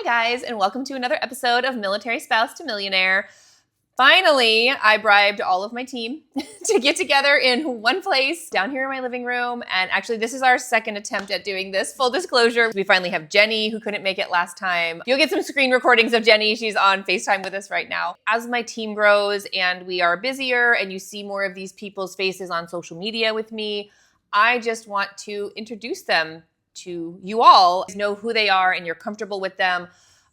guys, and welcome to another episode of Military Spouse to Millionaire. Finally, I bribed all of my team to get together in one place down here in my living room. And actually, this is our second attempt at doing this. Full disclosure, we finally have Jenny, who couldn't make it last time. You'll get some screen recordings of Jenny. She's on FaceTime with us right now. As my team grows and we are busier and you see more of these people's faces on social media with me, I just want to introduce them to you all, know who they are and you're comfortable with them.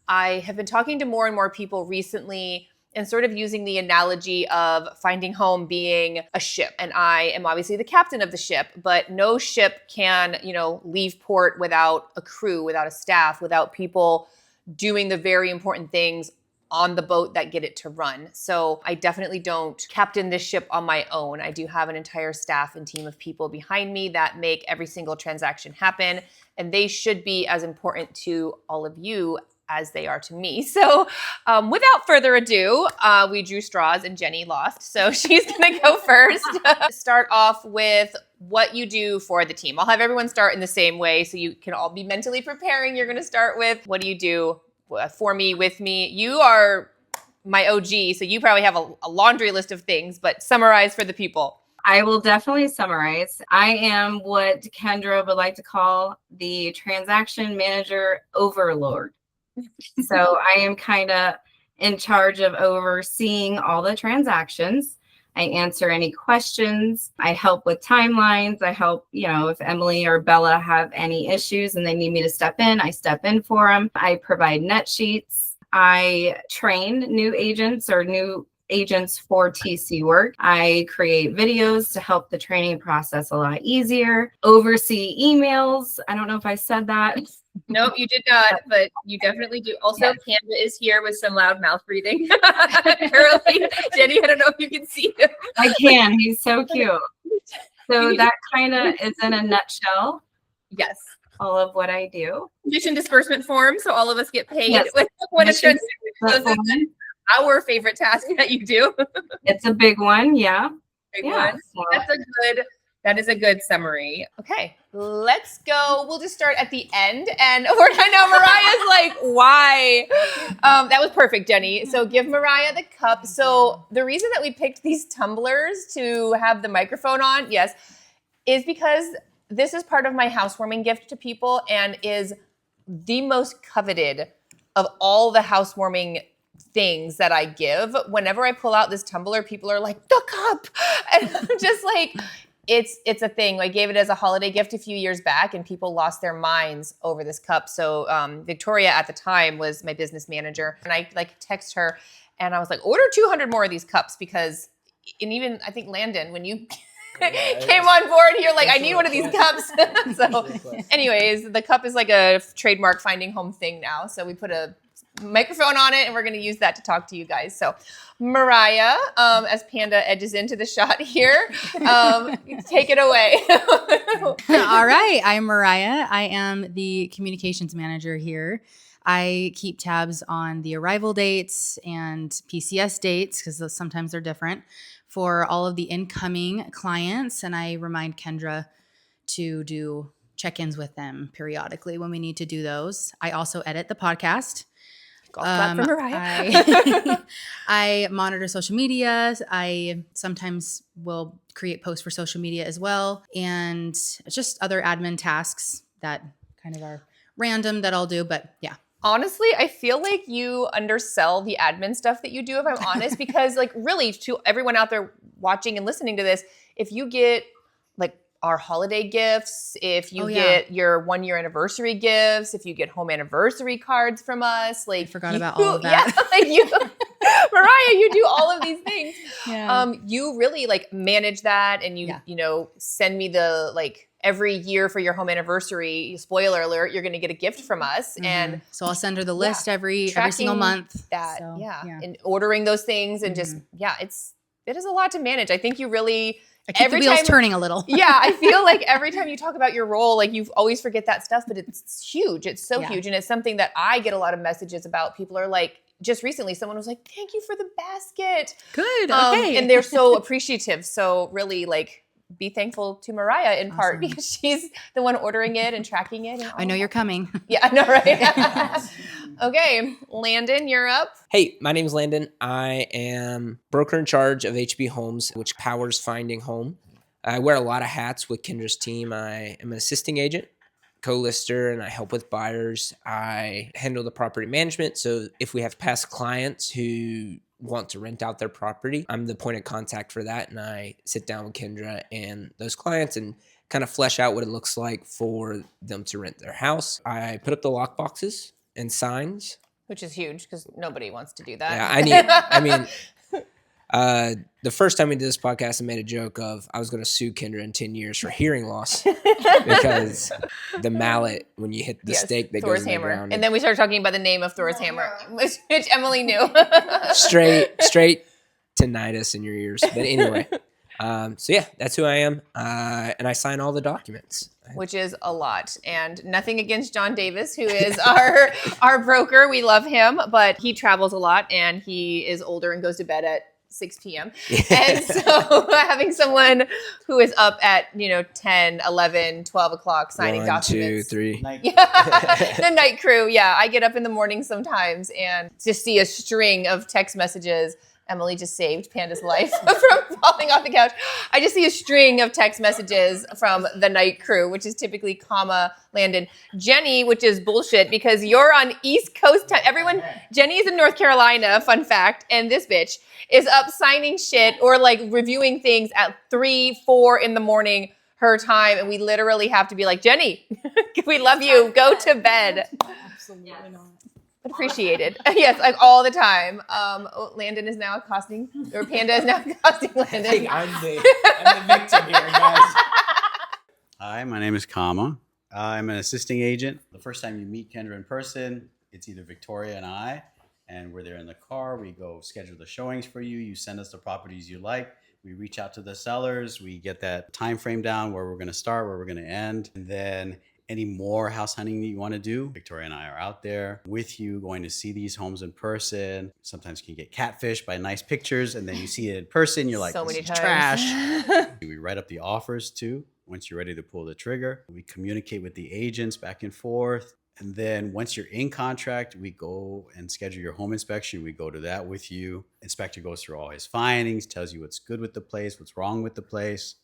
I have been talking to more and more people recently and sort of using the analogy of finding home being a ship. And I am obviously the captain of the ship, but no ship can, leave port without a crew, without a staff, without people doing the very important things on the boat that get it to run. So I definitely don't captain this ship on my own. I do have an entire staff and team of people behind me that make every single transaction happen. And they should be as important to all of you as they are to me. So without further ado, we drew straws and Jenny lost. So she's gonna go first. Start off with what you do for the team. I'll have everyone start in the same way so you can all be mentally preparing. You're gonna start with, what do you do for me, with me? You are my OG, so you probably have a laundry list of things, but summarize for the people. I will definitely summarize. I am what Kendra would like to call the transaction manager overlord. So I am kind of in charge of overseeing all the transactions. I answer any questions. I help with timelines. I help, if Emily or Bella have any issues and they need me to step in, I step in for them. I provide net sheets. I train new agents or new agents for TC work. I create videos to help the training process a lot easier. Oversee emails. I don't know if I said that. Nope, you did not, but you definitely do. Also, yes. Panda is here with some loud mouth breathing. Currently, Jenny, I don't know if you can see him. I can. He's so cute. So that kind of is in a nutshell. Yes. All of what I do. Commission disbursement form, so all of us get paid. Yes. When it's our favorite task that you do. It's a big one, yeah. Big one. So. That is a good summary. Okay, let's go. We'll just start at the end. And I know Mariah's like, why? That was perfect, Jenny. So give Mariah the cup. So the reason that we picked these tumblers to have the microphone on, yes, is because this is part of my housewarming gift to people and is the most coveted of all the housewarming things that I give. Whenever I pull out this tumbler, people are like, the cup. And I'm just like, it's a thing. I gave it as a holiday gift a few years back and people lost their minds over this cup. So Victoria at the time was my business manager and I text her and I was like, order 200 more of these cups because, and even I think Landon, when you came on board, you're like, I need one of these cups. So anyways, the cup is like a trademark finding home thing now. So we put a microphone on it and we're going to use that to talk to you guys. So Mariah, as Panda edges into the shot here, take it away. All right. I'm Mariah. I am the communications manager here. I keep tabs on the arrival dates and PCS dates because sometimes they're different for all of the incoming clients. And I remind Kendra to do check-ins with them periodically when we need to do those. I also edit the podcast. I monitor social media. I sometimes will create posts for social media as well. And just other admin tasks that kind of are random that I'll do. But yeah. Honestly, I feel like you undersell the admin stuff that you do, if I'm honest, because really to everyone out there watching and listening to this, if you get our holiday gifts, if you get your 1-year anniversary gifts, if you get home anniversary cards from us, I forgot about all of that. Yeah, Mariah, you do all of these things. Yeah. You really manage that and you send me the every year for your home anniversary, spoiler alert, you're going to get a gift from us. Mm-hmm. And so I'll send her the list every single month. And ordering those things and just, it is a lot to manage. I think you really... I keep the wheels turning a little. Yeah, I feel like every time you talk about your role, you always forget that stuff, but it's huge. It's so huge. And it's something that I get a lot of messages about. People are like, just recently, someone was like, thank you for the basket. Good, okay. And they're so appreciative. So really be thankful to Mariah in part because she's the one ordering it and tracking it. And I know you're coming. Yeah, I know, right? Okay, Landon, you're up. Hey, my name is Landon. I am broker in charge of HB Homes, which powers finding home. I wear a lot of hats with Kendra's team. I am an assisting agent, co-lister, and I help with buyers. I handle the property management. So if we have past clients who want to rent out their property, I'm the point of contact for that. And I sit down with Kendra and those clients and kind of flesh out what it looks like for them to rent their house. I put up the lock boxes and signs. Which is huge because nobody wants to do that. Yeah, the first time we did this podcast, I made a joke of I was going to sue Kendra in 10 years for hearing loss because the mallet, when you hit the stake that Thor's goes in hammer. the ground. And then we started talking about the name of Thor's hammer, which Emily knew. straight tinnitus in your ears. But anyway, so yeah, that's who I am. And I sign all the documents. Which is a lot. And nothing against John Davis, who is our broker. We love him, but he travels a lot and he is older and goes to bed at 6 p.m. And so having someone who is up at, 10, 11, 12 o'clock signing 1, documents. 2, 3. The night crew. Yeah. I get up in the morning sometimes and just see a string of text messages. Emily just saved Panda's life from falling off the couch. I just see a string of text messages from the night crew, which is typically Landon. Jenny, which is bullshit because you're on East Coast time. Jenny is in North Carolina, fun fact, and this bitch is up signing shit or like reviewing things at 3, 4 in the morning her time. And we literally have to be like, Jenny, we love you. Go to bed. Absolutely not. But appreciated. Yes, like all the time. Landon is now accosting, or Panda is now accosting Landon. Hey, I'm the victim here, guys. Hi, my name is Kama. I'm an assisting agent. The first time you meet Kendra in person, it's either Victoria and I, and we're there in the car. We go schedule the showings for you. You send us the properties you like. We reach out to the sellers. We get that time frame down, where we're going to start, where we're going to end. And then any more house hunting that you want to do, Victoria and I are out there with you, going to see these homes in person. Sometimes you can get catfished by nice pictures, and then you see it in person, you're like, so this many is times. Trash. We write up the offers too. Once you're ready to pull the trigger, we communicate with the agents back and forth. And then once you're in contract, we go and schedule your home inspection. We go to that with you. Inspector goes through all his findings, tells you what's good with the place, what's wrong with the place.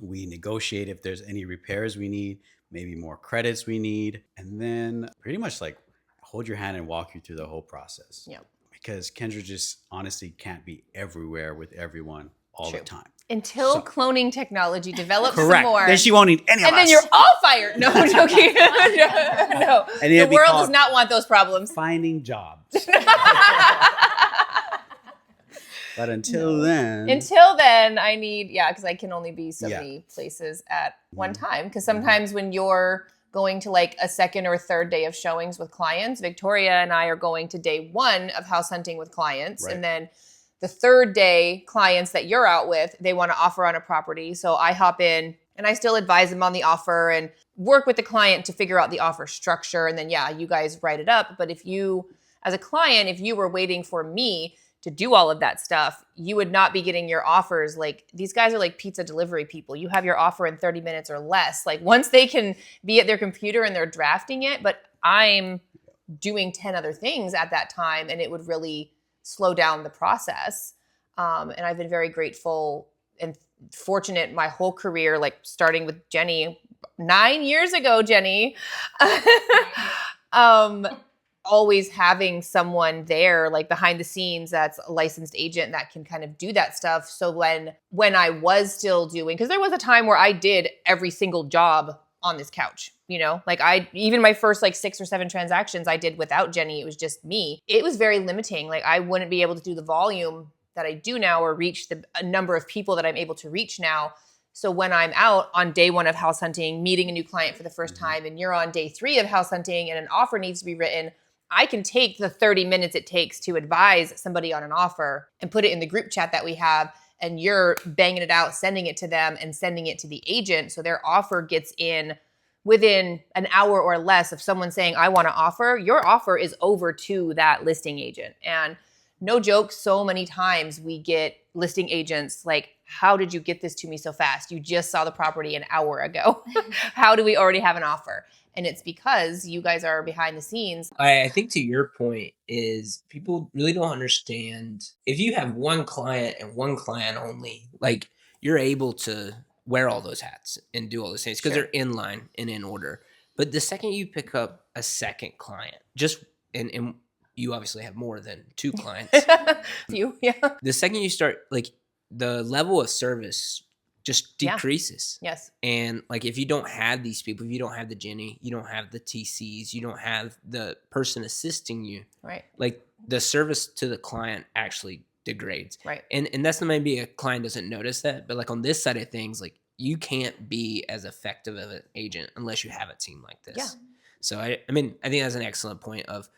We negotiate if there's any repairs we need, maybe more credits we need, and then pretty much like hold your hand and walk you through the whole process. Yep. Because Kendra just honestly can't be everywhere with everyone all the time. Until cloning technology develops Correct. some more. Then she won't need any of us. And then you're all fired. No, I'm joking. No. And The world does not want those problems. Finding jobs. But until then, I need, because I can only be so many places at one time. Because sometimes when you're going to like a second or third day of showings with clients, Victoria and I are going to day 1 of house hunting with clients. Right. And then the third day, clients that you're out with, they want to offer on a property. So I hop in and I still advise them on the offer and work with the client to figure out the offer structure. And then, you guys write it up. But if you, as a client, if you were waiting for me to do all of that stuff, you would not be getting your offers. Like, these guys are like pizza delivery people. You have your offer in 30 minutes or less. Like, once they can be at their computer and they're drafting it, but I'm doing 10 other things at that time, and it would really slow down the process. And I've been very grateful and fortunate my whole career, like starting with Jenny 9 years ago, Jenny. Always having someone there, like behind the scenes, that's a licensed agent that can kind of do that stuff. So when I was still doing, because there was a time where I did every single job on this couch, like even my first like 6 or 7 transactions I did without Jenny. It was just me. It was very limiting. Like, I wouldn't be able to do the volume that I do now or reach a number of people that I'm able to reach now. So when I'm out on day 1 of house hunting, meeting a new client for the first time, and you're on day 3 of house hunting and an offer needs to be written, I can take the 30 minutes it takes to advise somebody on an offer and put it in the group chat that we have, and you're banging it out, sending it to them and sending it to the agent. So their offer gets in within an hour or less of someone saying, I want to offer. Your offer is over to that listing agent. And no joke, so many times we get listing agents like, how did you get this to me so fast? You just saw the property an hour ago. How do we already have an offer? And it's because you guys are behind the scenes. I think to your point is people really don't understand if you have one client and one client only, like you're able to wear all those hats and do all those things because Sure. they're in line and in order. But the second you pick up a second client, and you obviously have more than 2 clients. Yeah. The second you start, like the level of service just decreases. Yes. And like if you don't have these people, if you don't have the Jenny, you don't have the TCs, you don't have the person assisting you, Right. like the service to the client actually degrades. Right. And that's maybe a client doesn't notice that, but like on this side of things, like you can't be as effective of an agent unless you have a team like this. Yeah. So I mean, I think that's an excellent point of,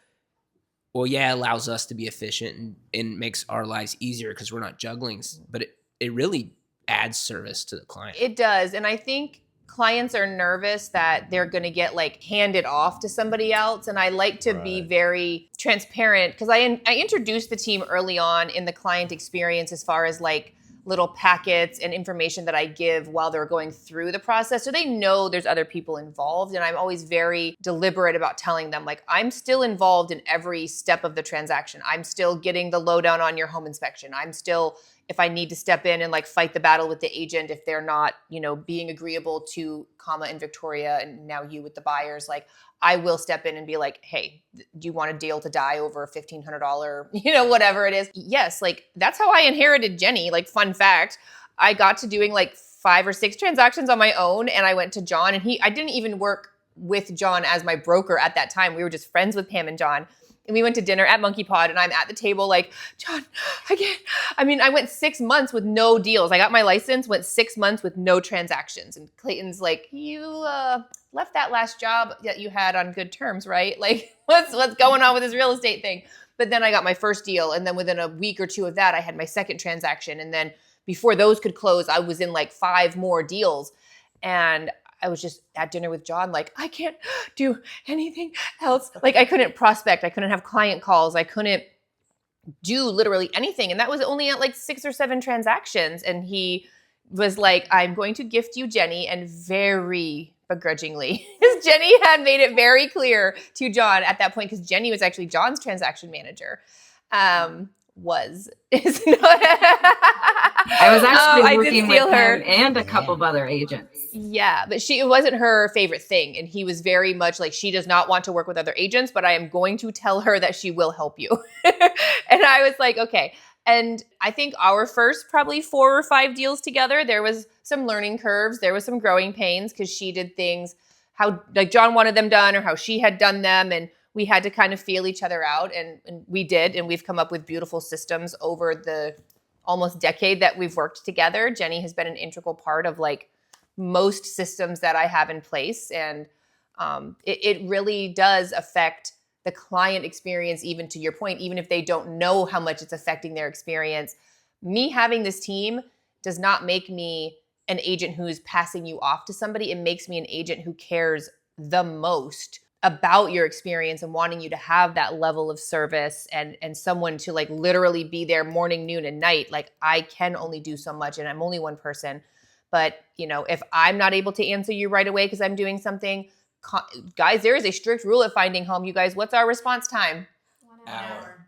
well, yeah, it allows us to be efficient and makes our lives easier because we're not juggling, but it really adds service to the client. It does. And I think clients are nervous that they're going to get like handed off to somebody else. And I like to be very transparent because I introduced the team early on in the client experience as far as like little packets and information that I give while they're going through the process. So they know there's other people involved. And I'm always very deliberate about telling them, like, I'm still involved in every step of the transaction. I'm still getting the lowdown on your home inspection. I'm still, if I need to step in and like fight the battle with the agent, if they're not, being agreeable to Kama and Victoria and now you with the buyers, like I will step in and be like, hey, do you want a deal to die over $1,500, whatever it is? Yes. Like that's how I inherited Jenny. Like fun fact, I got to doing like 5 or 6 transactions on my own. And I went to John and I didn't even work with John as my broker at that time. We were just friends with Pam and John. And we went to dinner at Monkey Pod and I'm at the table like, John, I went 6 months with no deals. I got my license, went 6 months with no transactions. And Clayton's like, you left that last job that you had on good terms, right? Like what's going on with this real estate thing? But then I got my first deal. And then within a week or 2 of that, I had my second transaction. And then before those could close, I was in like 5 more deals. And I was just at dinner with John, like, I can't do anything else. Like I couldn't prospect. I couldn't have client calls. I couldn't do literally anything. And that was only at like 6 or 7 transactions. And he was like, I'm going to gift you Jenny, and very begrudgingly, because Jenny had made it very clear to John at that point, because Jenny was actually John's transaction manager. I was actually working with him and a couple of other agents. Yeah, but it wasn't her favorite thing. And he was very much like, she does not want to work with other agents, but I am going to tell her that she will help you. And I was like, okay. And I think our first probably 4 or 5 deals together, there was some learning curves. There was some growing pains because she did things how like John wanted them done or how she had done them. And we had to kind of feel each other out. And we did. And we've come up with beautiful systems over the almost decade that we've worked together. Jenny has been an integral part of like most systems that I have in place. And it really does affect the client experience, even to your point, even if they don't know how much it's affecting their experience. Me having this team does not make me an agent who's passing you off to somebody. It makes me an agent who cares the most about your experience and wanting you to have that level of service and someone to like literally be there morning, noon, and night. Like I can only do so much and I'm only one person. But, if I'm not able to answer you right away because I'm doing something, guys, there is a strict rule at Finding Home. You guys, what's our response time? 1 hour.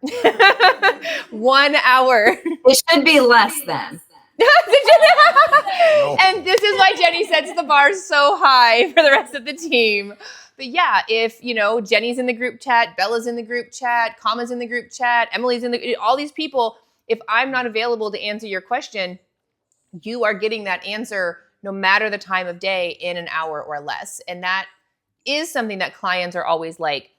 1 hour. It should be less than. And this is why Jenny sets the bar so high for the rest of the team. But yeah, if, Jenny's in the group chat, Bella's in the group chat, Kama's in the group chat, Emily's all these people, if I'm not available to answer your question, you are getting that answer no matter the time of day in an hour or less. And that is something that clients are always like,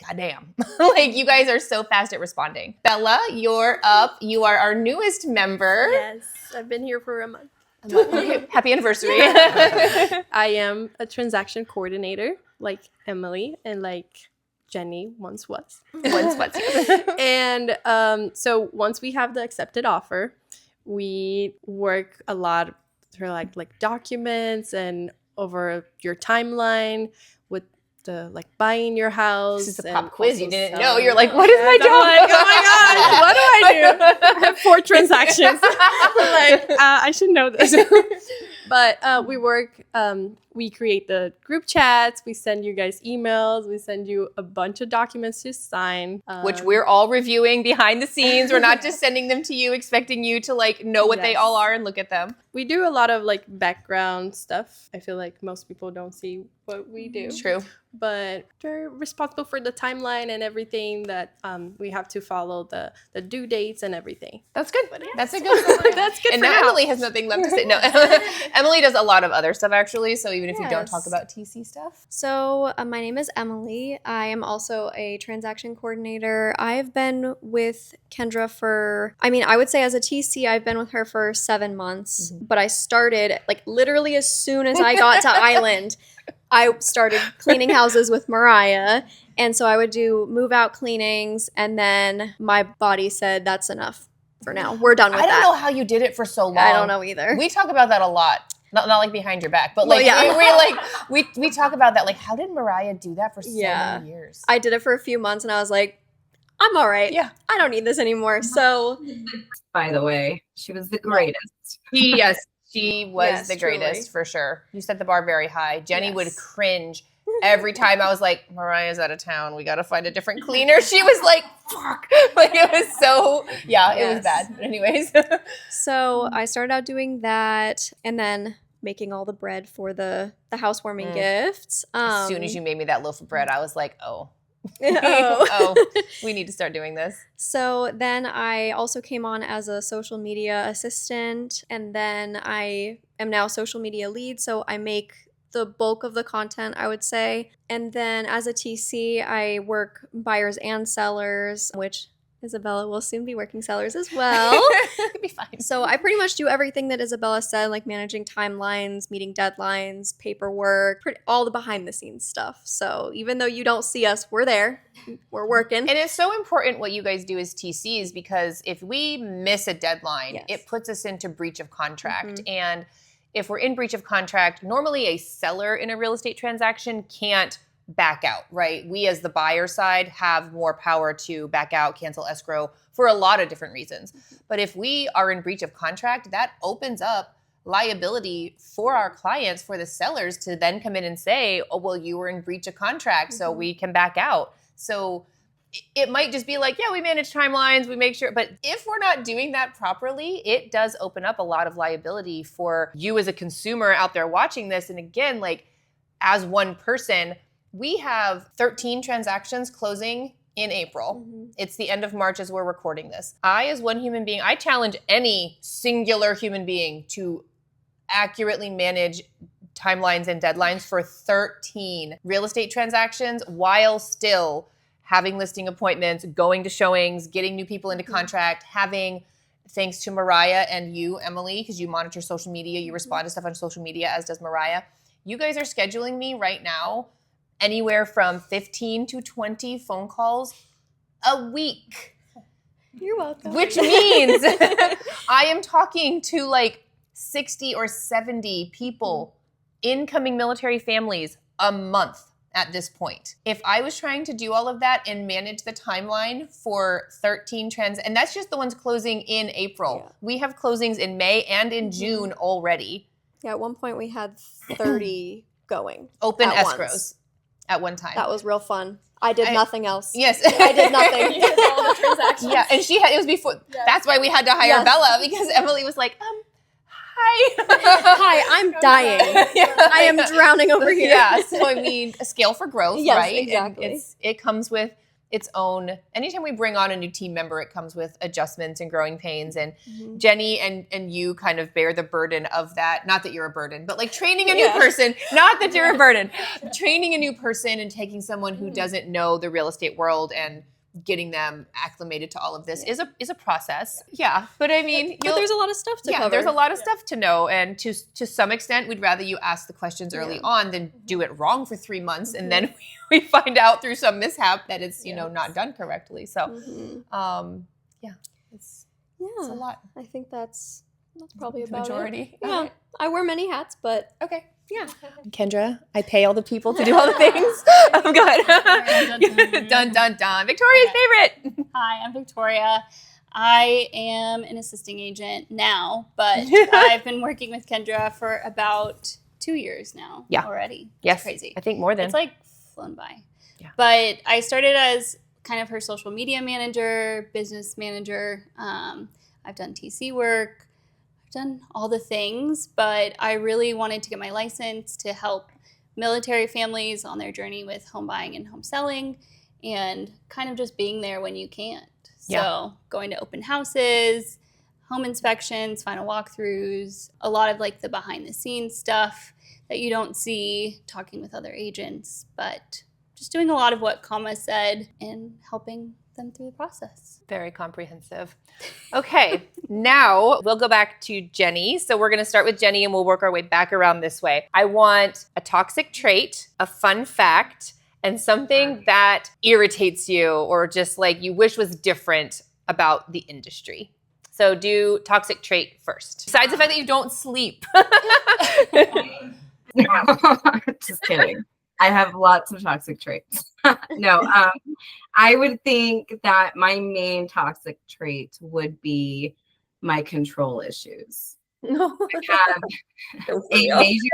goddamn, like you guys are so fast at responding. Bella, you're up. You are our newest member. Yes, I've been here for a month. Happy anniversary. I am a transaction coordinator like Emily and like Jenny once was. And so once we have the accepted offer, we work a lot through like documents and over your timeline with the like buying your house. This is a pop quiz you didn't know. selling. You're like, what is my job? I'm like, oh my gosh, what do I do? I have 4 transactions. I should know this. But we work we create the group chats, we send you guys emails, we send you a bunch of documents to sign. Which we're all reviewing behind the scenes. We're not just sending them to you, expecting you to like know what they Yes. all are and look at them. We do a lot of like background stuff. I feel like most people don't see what we do. True. But they're responsible for the timeline and everything that we have to follow the due dates and everything. That's good. That's a good summary. That's good And for now now. Emily has nothing left to say. No, Emily does a lot of other stuff actually. So even if you don't talk Yes. about TC stuff. So, my name is Emily. I am also a transaction coordinator. I've been with Kendra I would say as a TC, I've been with her for 7 months, but I started like literally as soon as I got to Island, I started cleaning houses with Mariah. And so I would do move out cleanings, and then my body said, that's enough for now. We're done with I don't that. know how you did it for so long. I don't know either. We talk about that a lot. Not like behind your back, but Well, like yeah. we talk about that. Like, how did Mariah do that for so Yeah. many years? I did it for a few months, and I was like, I'm all right. Yeah. I don't need this anymore. So By the way, she was the greatest. Yes, she was Yes, the truly. greatest for sure. You set the bar very high. Jenny would Yes. cringe every time I was like, Mariah's out of town. We got to find a different cleaner. She was like, fuck. Like, it was so, yeah, it was Yes. bad. But anyways. So I started out doing that, and then making all the bread for the housewarming gifts. As soon as you made me that loaf of bread, I was like, oh. Oh. Oh, we need to start doing this. So then I also came on as a social media assistant, and then I am now social media lead. So I make the bulk of the content, I would say. And then as a TC, I work buyers and sellers, which Isabella will soon be working sellers as well. It'll be fine. So I pretty much do everything that Isabella said, like managing timelines, meeting deadlines, paperwork, all the behind the scenes stuff. So even though you don't see us, we're there. We're working. And it's so important what you guys do as TCs, because if we miss a deadline, Yes. it puts us into breach of contract. And if we're in breach of contract, normally a seller in a real estate transaction can't back out, right? We as the buyer side have more power to back out, cancel escrow for a lot of different reasons. But if we are in breach of contract, that opens up liability for our clients, for the sellers to then come in and say, oh, well, you were in breach of contract, so we can back out. So it might just be like, yeah, we manage timelines, we make sure. But if we're not doing that properly, it does open up a lot of liability for you as a consumer out there watching this. And again, like as one person, we have 13 transactions closing in April. It's the end of March as we're recording this. I, as one human being, I challenge any singular human being to accurately manage timelines and deadlines for 13 real estate transactions while still having listing appointments, going to showings, getting new people into contract, having, thanks to Mariah and you, Emily, because you monitor social media, you respond to stuff on social media, as does Mariah. You guys are scheduling me right now anywhere from 15 to 20 phone calls a week. You're welcome. Which means I am talking to like 60 or 70 people, incoming military families, a month at this point. If I was trying to do all of that and manage the timeline for 13 and that's just the ones closing in April. Yeah. We have closings in May and in June already. Yeah, at one point we had 30 going. Open At escrows once. at one time. That was real fun. I did nothing else. Yes. I did nothing. You did all the transactions. Yeah, and it was before. That's why we had to hire Yes. Bella, because Emily was like, hi. Hi, I'm dying. I am drowning over here. Yeah, so I mean, a scale for growth, Yes, right? And exactly. it comes with its own, anytime we bring on a new team member, it comes with adjustments and growing pains. And Jenny and you kind of bear the burden of that. Not that you're a burden, but like training a new person, not that you're a burden. Training a new person and taking someone who doesn't know the real estate world and getting them acclimated to all of this is a process. Yeah, but I mean, But there's a lot of stuff to cover. there's a lot of stuff to know, and to some extent, we'd rather you ask the questions early on than do it wrong for 3 months, and then we find out through some mishap that it's not done correctly. So, it's a lot. I think that's probably The about majority. it. Yeah, I wear many hats, but Okay. yeah. Kendra, I pay all the people to do all the things. I'm good. Dun dun dun. Victoria's favorite. Hi, I'm Victoria. I am an assisting agent now, but I've been working with Kendra for about 2 years now. Yeah. Already. Yes. It's crazy. I think more than. It's like flown by. Yeah. But I started as kind of her social media manager, business manager. I've done TC work. I've done all the things, but I really wanted to get my license to help military families on their journey with home buying and home selling, and kind of just being there when you can't. Yeah. So going to open houses, home inspections, final walkthroughs, a lot of like the behind the scenes stuff that you don't see, talking with other agents, but just doing a lot of what Kama said and helping them through the process. Very comprehensive. Okay, now we'll go back to Jenny. So we're going to start with Jenny and we'll work our way back around this way. I want a toxic trait, a fun fact, and something that irritates you or just like you wish was different about the industry. So do toxic trait first. Besides the fact that you don't sleep. Just kidding. I have lots of toxic traits. No, I would think that my main toxic trait would be my control issues. I have a major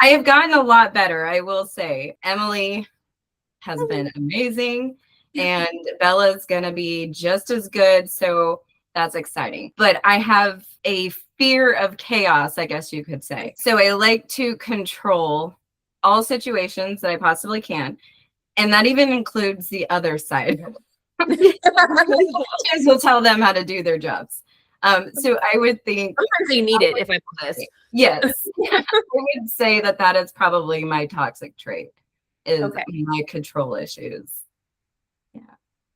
I have gotten a lot better, I will say. Emily has been amazing, and Bella's gonna be just as good, so that's exciting. But I have a fear of chaos, I guess you could say. So I like to control all situations that I possibly can, and that even includes the other side. Sometimes we'll tell them how to do their jobs. So I would think sometimes they need it, if I'm honest. yes, I would say that that is probably my toxic trait, is my control issues. Yeah,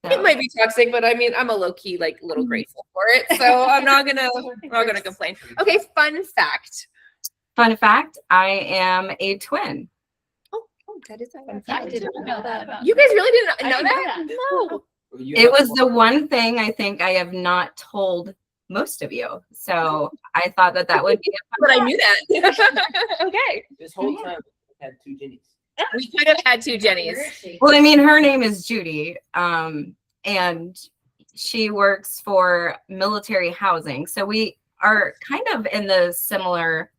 so. It might be toxic, but I mean, I'm a low key like little grateful for it, so I'm not gonna complain. Okay, fun fact. Fun fact: I am a twin. Oh, that is a fun fact. I didn't know that about You guys really didn't know that? that. No. It was the one thing I think I have not told most of you. So I thought that that would be But I knew that. Okay. This whole time we had 2 Jennies. We could have had 2 Jennies. well, I mean, her name is Judy, and she works for military housing. So we are kind of in the similar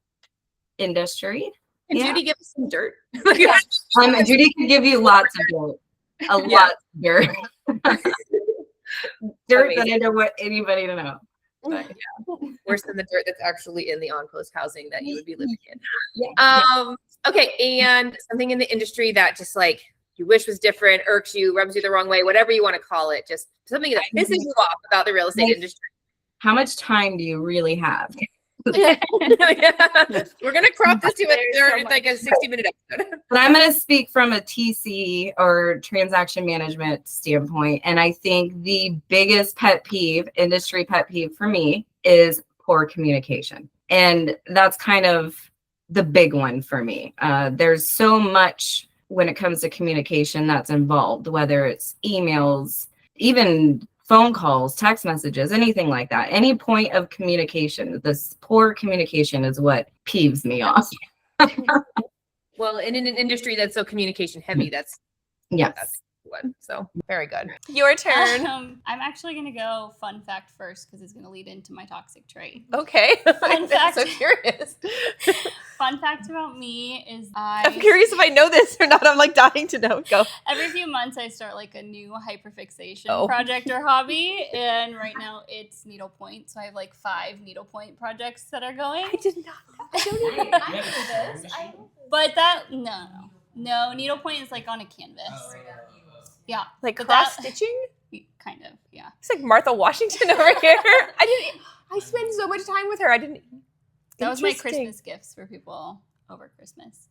industry. Can Yeah. Judy give us some dirt? Judy can give you lots of dirt. Lot of dirt. Dirt that I don't want anybody to know. But, Worse than the dirt that's actually in the on-post housing that you would be living in. yeah. Okay, and something in the industry that just like you wish was different, irks you, rubs you the wrong way, whatever you want to call it, just something that pisses you off about the real estate industry. How much time do you really have? Yeah. We're gonna crop this to like a 60-minute episode. But I'm going to speak from a TC or transaction management standpoint. And I think the biggest pet peeve, industry pet peeve for me, is poor communication. And that's kind of the big one for me. There's so much when it comes to communication that's involved, whether it's emails, even phone calls, text messages, anything like that. Any point of communication, this poor communication is what peeves me off. Well, in an industry that's so communication heavy, that's Yes. one. So very good. Your turn. I'm actually going to go fun fact first because it's going to lead into my toxic trait. Okay. I'm fact. so curious. Fun fact about me is I'm curious if I know this or not. I'm like dying to know. Go. every few months I start like a new hyperfixation project or hobby, and right now it's needlepoint. So I have like 5 needlepoint projects that are going. I did not know. I don't know this. But that no, needlepoint is like on a canvas. Yeah, Like but cross stitching? Kind of, yeah. It's like Martha Washington over here. I spend so much time with her. I didn't. That was my Interesting. Christmas gifts for people over Christmas.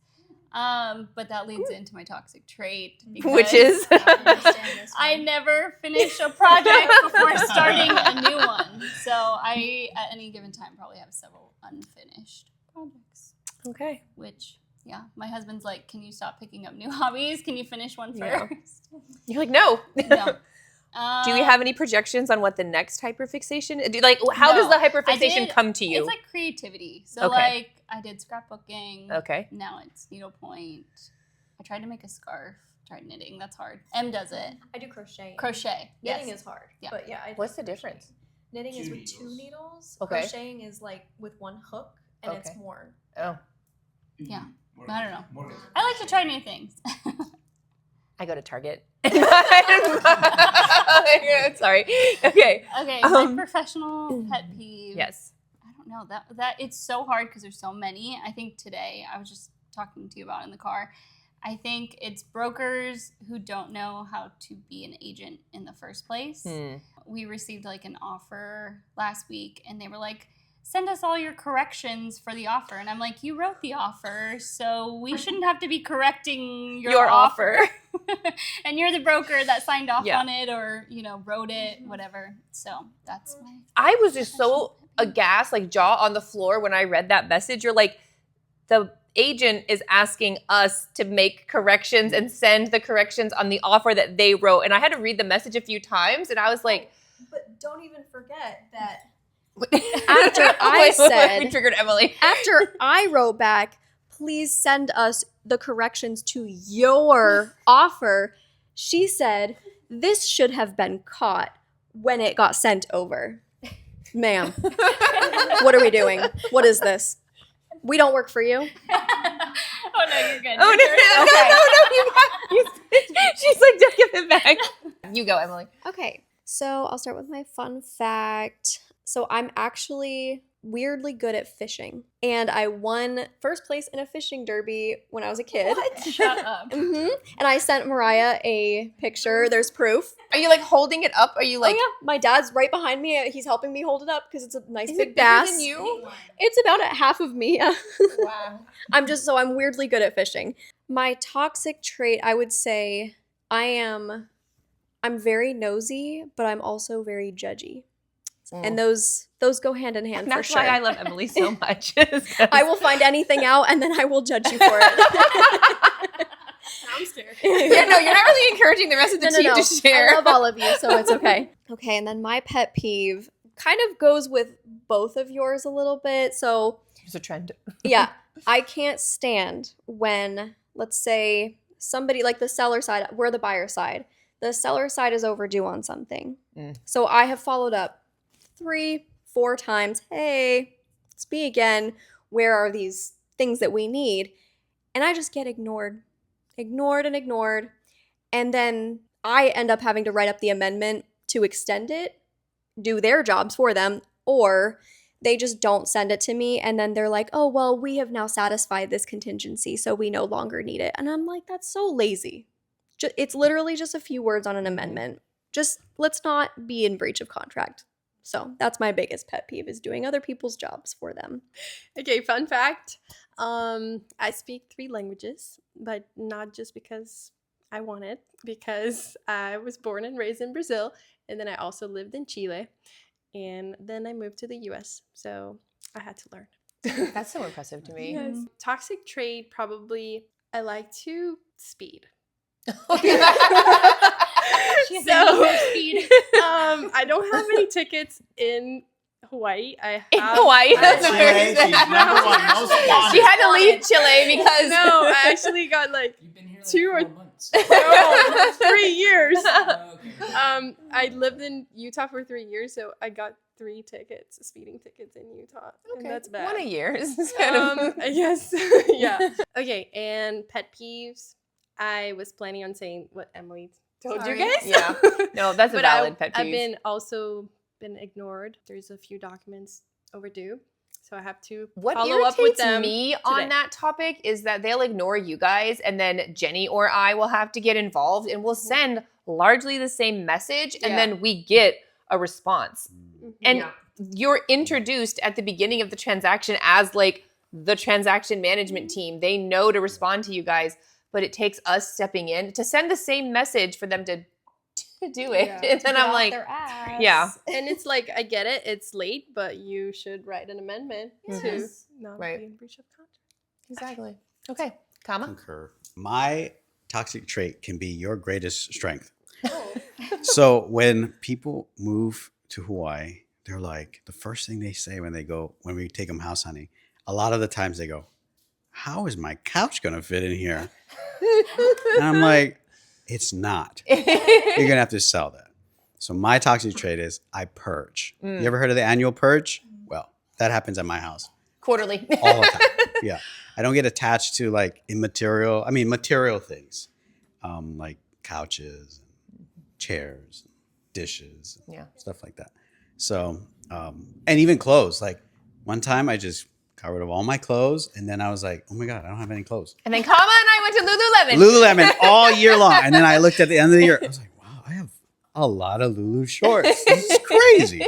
But that leads into my toxic trait, Which is I never finish a project before starting a new one. So I, at any given time, probably have several unfinished projects. okay. Which, yeah, my husband's like, "Can you stop picking up new hobbies? Can you finish one Yeah. first?" You're like, no. No. Do you have any projections on what the next hyperfixation? How does the hyperfixation come to you? It's like creativity. So Okay. like I did scrapbooking. Okay. Now it's needlepoint. I tried to make a scarf. Tried knitting. That's hard. Em does it. I do crochet. Crochet. Knitting Yes. is hard. Yeah. But yeah, I do What's the crochet. difference? Knitting is 2 with 2 needles. needles. Okay. Crocheting is like with 1 hook and Okay. it's more. Oh, Yeah. I don't know. I like to try new things. I go to Target. Sorry. Okay. Okay, Um, my professional pet peeve. Yes. I don't know that it's so hard because there's so many. I think today I was just talking to you about it in the car. I think it's brokers who don't know how to be an agent in the first place. We received like an offer last week, and they were like, "Send us all your corrections for the offer." And I'm like, "You wrote the offer, so we shouldn't have to be correcting your offer." And you're the broker that signed off on it, or wrote it, whatever. So that's my. I was just so aghast, like jaw on the floor when I read that message. You're like, the agent is asking us to make corrections and send the corrections on the offer that they wrote. And I had to read the message a few times, and I was like, But don't even forget that after I said- we triggered Emily. after I wrote back, please send us the corrections to your offer, she said, this should have been caught when it got sent over. Ma'am, what are we doing? What is this? We don't work for you. Oh no, you're good. Oh, no, she's like, just give it back. You go, Emily. Okay, so I'll start with my fun fact. So I'm actually weirdly good at fishing, and I won first place in a fishing derby when I was a kid. Shut up. And I sent Mariah a picture. There's proof. Are you like holding it up? Are you like, Oh yeah, my dad's right behind me. He's helping me hold it up because it's a nice is big it bigger bass. than you? It's about at half of me. Wow. I'm weirdly good at fishing. My toxic trait, I would say, I'm very nosy, but I'm also very judgy. And those go hand in hand. That's for sure. why I love Emily so much. I will find anything out and then I will judge you for it. I'm scared. Yeah, no, you're not really encouraging the rest of the team to share. I love all of you, so it's okay. Okay, and then my pet peeve kind of goes with both of yours a little bit. So There's a trend. yeah, I can't stand when, let's say, somebody like the seller side, we're the buyer side. The seller side is overdue on something. So I have followed up 3-4 times. Hey, it's me again. Where are these things that we need? And I just get ignored. And then I end up having to write up the amendment to extend it, do their jobs for them, or they just don't send it to me. And then they're like, oh, well, we have now satisfied this contingency, so we no longer need it. And I'm like, that's so lazy. It's literally just a few words on an amendment. Just let's not be in breach of contract. So that's my biggest pet peeve, is doing other people's jobs for them. Okay, fun fact. I speak 3 languages, but not just because I want it, because I was born and raised in Brazil, and then I also lived in Chile, and then I moved to the US, so I had to learn. That's so impressive to me. Yes. Toxic trait, probably, I like to speed. She has So- a speed. I don't have any tickets in Hawaii. I In have Hawaii, that's Chile, very she's sad. number one, most wanted. She had to leave Chile because No, I actually got like You've been here like 2 or 4 months. no, 3 years. Okay. I lived in Utah for 3 years, so I got 3 tickets, speeding tickets in Utah. And that's bad. one a year. Is kind of I guess. Yeah. Okay, and pet peeves. I was planning on saying what Emily told Sorry. you guys. Yeah. No, that's a But valid pet peeve. I've been ignored. There's a few documents overdue, so I have to What follow up with irritates them. me on today. that topic is that they'll ignore you guys, and then Jenny or I will have to get involved, and we'll send largely the same message, and Yeah. then we get a response. And Yeah. you're introduced at the beginning of the transaction as like the transaction management team. They know to respond to you guys, but it takes us stepping in to send the same message for them to do it. Yeah. And then I'm like, yeah. And it's like, I get it, it's late, but you should write an amendment to not Right. be in breach of contract. Exactly. Okay, comma. Concur. My toxic trait can be your greatest strength. So when people move to Hawaii, they're like, the first thing they say when we take them house hunting, a lot of the times they go, how is my couch going to fit in here? And I'm like, it's not. You're going to have to sell that. So my toxic trait is I purge. You ever heard of the annual purge? Well, that happens at my house. Quarterly. all the time. Yeah. I don't get attached to like material things, like couches, chairs, dishes, Yeah. stuff like that. So, and even clothes. Like one time I just got rid of all my clothes, and then I was like, oh my God, I don't have any clothes. And then Kama and I went to Lululemon. Lululemon all year long. And then I looked at the end of the year, I was like, wow, I have a lot of Lulu shorts. This is crazy.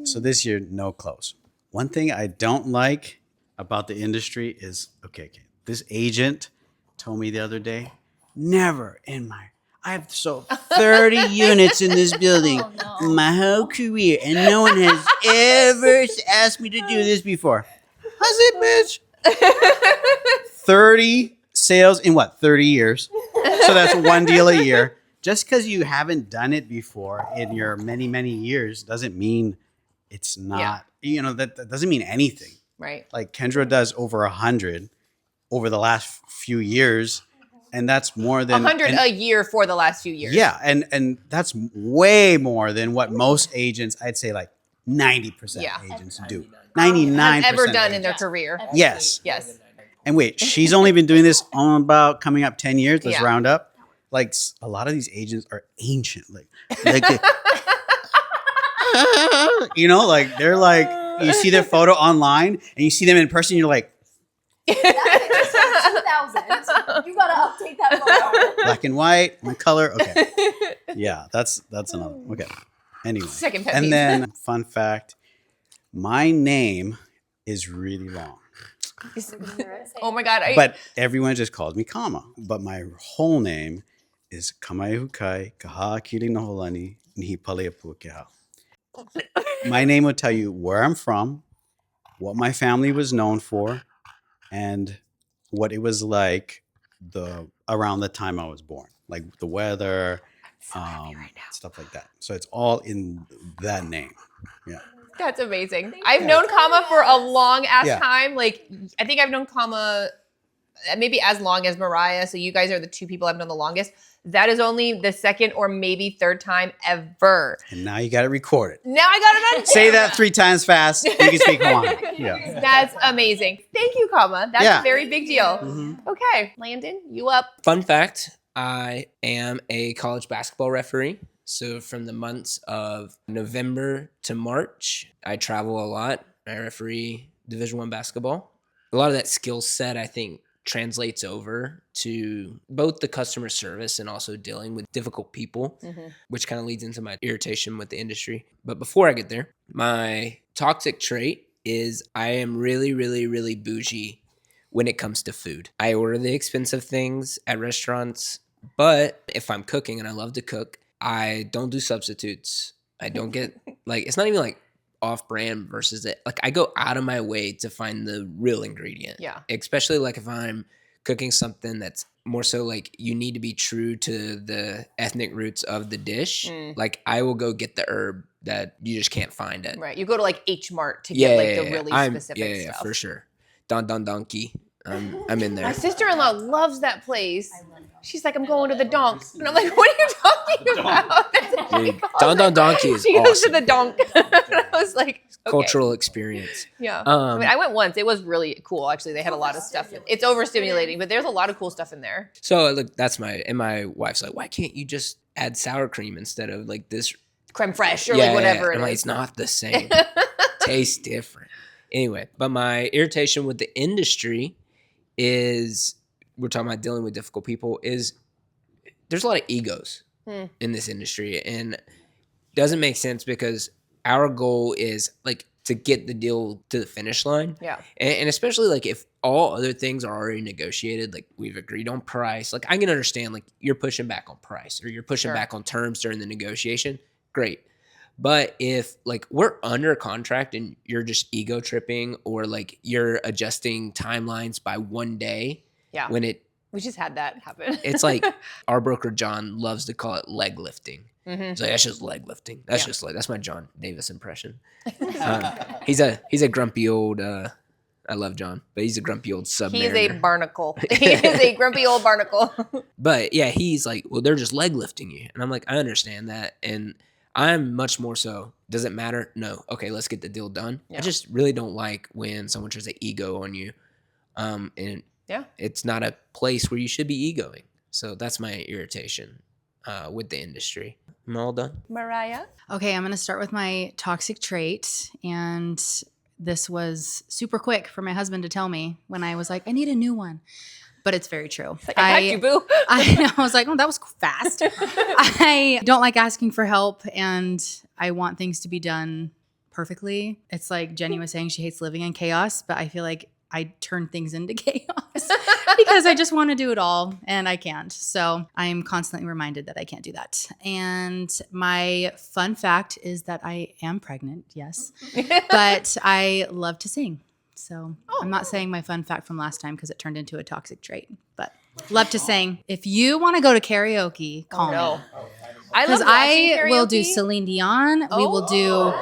So this year, no clothes. One thing I don't like about the industry is, okay, this agent told me the other day, I have sold 30 units in this building my whole career, and no one has ever asked me to do this before. How's it, bitch? 30 sales in 30 years? So that's one deal a year. Just because you haven't done it before in your many, many years doesn't mean it's not, that doesn't mean anything. Right. Like Kendra does over 100 over the last few years. And that's more than 100 a year for the last few years. Yeah. And that's way more than what most agents, I'd say like 90% agents do. 99% have ever done agents. in their career. Yes. Yes. And wait, she's only been doing this on about coming up 10 years. Let's Yeah. round up. Like a lot of these agents are ancient. Like they're like, you see their photo online and you see them in person, you're like, That picture's from 2000. You gotta update that photo. black and white, one color. Okay. Yeah, that's another. Okay. Anyway. Second pet And peeve. then fun fact, my name is really long. Oh my God. But everyone just calls me Kama. But my whole name is Kamaihukai Kaha Kili Noholani Nihipaleapukeha. My name will tell you where I'm from, what my family was known for, and what it was like around the time I was born, like the weather, stuff like that. So it's all in that name. Yeah. That's amazing. I've known Kama for a long ass Yeah. time. Like, I think I've known Kama maybe as long as Mariah. So you guys are the two people I've known the longest. That is only the second or maybe third time ever. And now you got to record it. Now I got it on Say camera. that 3 times fast. You can speak Hawaiian. Yeah. That's amazing. Thank you, Kama. That's Yeah. a very big deal. Mhm. Okay, Landon, you up? Fun fact, I am a college basketball referee. So from the months of November to March, I travel a lot. I referee Division I basketball. A lot of that skill set, I think, translates over to both the customer service and also dealing with difficult people, which kind of leads into my irritation with the industry. But before I get there, my toxic trait is I am really, really, really bougie when it comes to food. I order the expensive things at restaurants, but if I'm cooking, and I love to cook, I don't do substitutes. I don't get it's not even like off-brand versus it. Like I go out of my way to find the real ingredient. Yeah. Especially like if I'm cooking something that's more so like you need to be true to the ethnic roots of the dish. Like I will go get the herb that you just can't find it. Right. You go to like H Mart to get like the really specific Yeah, stuff. for sure. Don Donkey. I'm in My there. sister-in-law loves that place. She's like, I'm going to the donk. And I'm like, what are you talking about? That's what she Dude, calls Don it. Donkey is She goes to awesome. the donk. And I was like, okay. Cultural experience. Yeah. I mean, I went once. It was really cool. Actually, they had a lot of stuff. It's overstimulating, but there's a lot of cool stuff in there. So look, that's my wife's like, why can't you just add sour cream instead of like this? Creme fraiche or like whatever I'm it like, is. it's not the same. Tastes different. Anyway, but my irritation with the industry is, we're talking about dealing with difficult people, is there's a lot of egos in this industry, and doesn't make sense because our goal is like to get the deal to the finish line. Yeah. And especially like if all other things are already negotiated, like we've agreed on price, like I can understand like you're pushing back on price or you're pushing back on terms during the negotiation. Great. But if like we're under contract and you're just ego tripping or like you're adjusting timelines by one day, Yeah. when We just had that happen. it's like our broker John loves to call it leg lifting. He's like, that's just leg lifting. That's just like, that's my John Davis impression. He's a grumpy old. I love John, but he's a grumpy old submariner. He is a barnacle. He is a grumpy old barnacle. But yeah, he's like, well, they're just leg lifting you, and I'm like, I understand that, and I'm much more so, does it matter? No. Okay, let's get the deal done. Yeah. I just really don't like when someone tries to ego on you. And it's not a place where you should be egoing. So that's my irritation with the industry. I'm all done. Mariah? Okay, I'm going to start with my toxic trait. And this was super quick for my husband to tell me when I was like, I need a new one. But it's very true. It's like, I got you, boo. I know. I was like, oh, that was fast. I don't like asking for help, and I want things to be done perfectly. It's like Jenny was saying, she hates living in chaos, but I feel like I turn things into chaos because I just want to do it all, and I can't. So I'm constantly reminded that I can't do that. And my fun fact is that I am pregnant, yes, but I love to sing. So I'm not saying my fun fact from last time because it turned into a toxic trait, but love to sing. If you want to go to karaoke, call me. I love Because I watching will do karaoke. Celine Dion. We will do